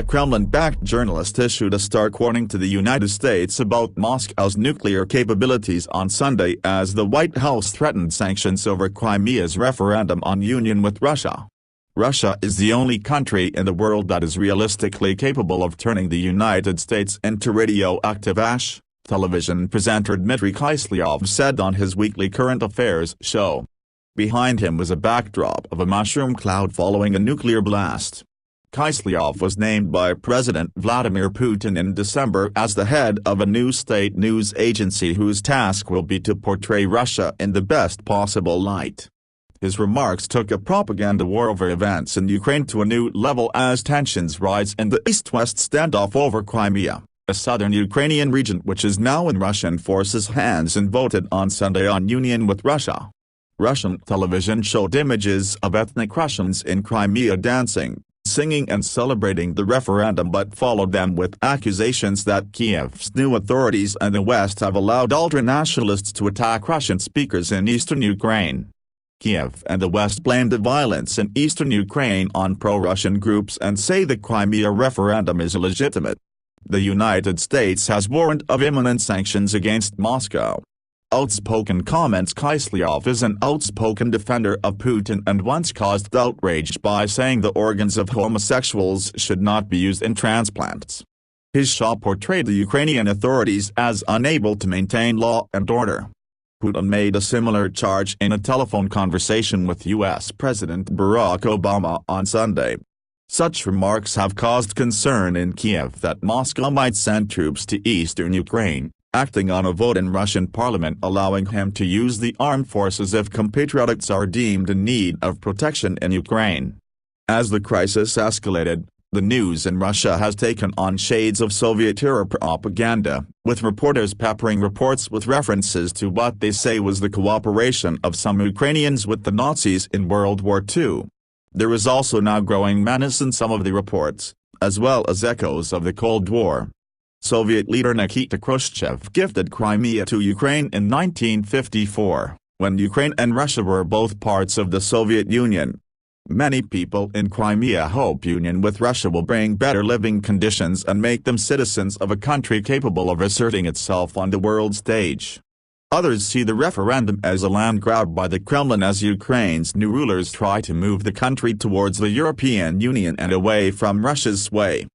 a Kremlin-backed journalist issued a stark warning to the United States about Moscow's nuclear capabilities on Sunday as the White House threatened sanctions over Crimea's referendum on union with Russia. Russia is the only country in the world that is realistically capable of turning the United States into radioactive ash, television presenter Dmitry Kiselyov said on his weekly current affairs show. Behind him was a backdrop of a mushroom cloud following a nuclear blast. Kiselyov was named by President Vladimir Putin in December as the head of a new state news agency whose task will be to portray Russia in the best possible light. His remarks took a propaganda war over events in Ukraine to a new level as tensions rise in the East-West standoff over Crimea, a southern Ukrainian region which is now in Russian forces' hands and voted on Sunday on union with Russia. Russian television showed images of ethnic Russians in Crimea dancing, singing and celebrating the referendum but followed them with accusations that Kiev's new authorities and the West have allowed ultra-nationalists to attack Russian speakers in eastern Ukraine. Kiev and the West blame the violence in eastern Ukraine on pro-Russian groups and say the Crimea referendum is illegitimate. The United States has warned of imminent sanctions against Moscow. Outspoken comments. Kiselyov is an outspoken defender of Putin and once caused outrage by saying the organs of homosexuals should not be used in transplants. His show portrayed the Ukrainian authorities as unable to maintain law and order. Putin made a similar charge in a telephone conversation with U.S. President Barack Obama on Sunday. Such remarks have caused concern in Kiev that Moscow might send troops to eastern Ukraine, acting on a vote in Russian parliament allowing him to use the armed forces if compatriots are deemed in need of protection in Ukraine. As the crisis escalated, the news in Russia has taken on shades of Soviet-era propaganda, with reporters peppering reports with references to what they say was the cooperation of some Ukrainians with the Nazis in World War II. There is also now growing menace in some of the reports, as well as echoes of the Cold War. Soviet leader Nikita Khrushchev gifted Crimea to Ukraine in 1954, when Ukraine and Russia were both parts of the Soviet Union. Many people in Crimea hope union with Russia will bring better living conditions and make them citizens of a country capable of asserting itself on the world stage. Others see the referendum as a land grab by the Kremlin as Ukraine's new rulers try to move the country towards the European Union and away from Russia's sway.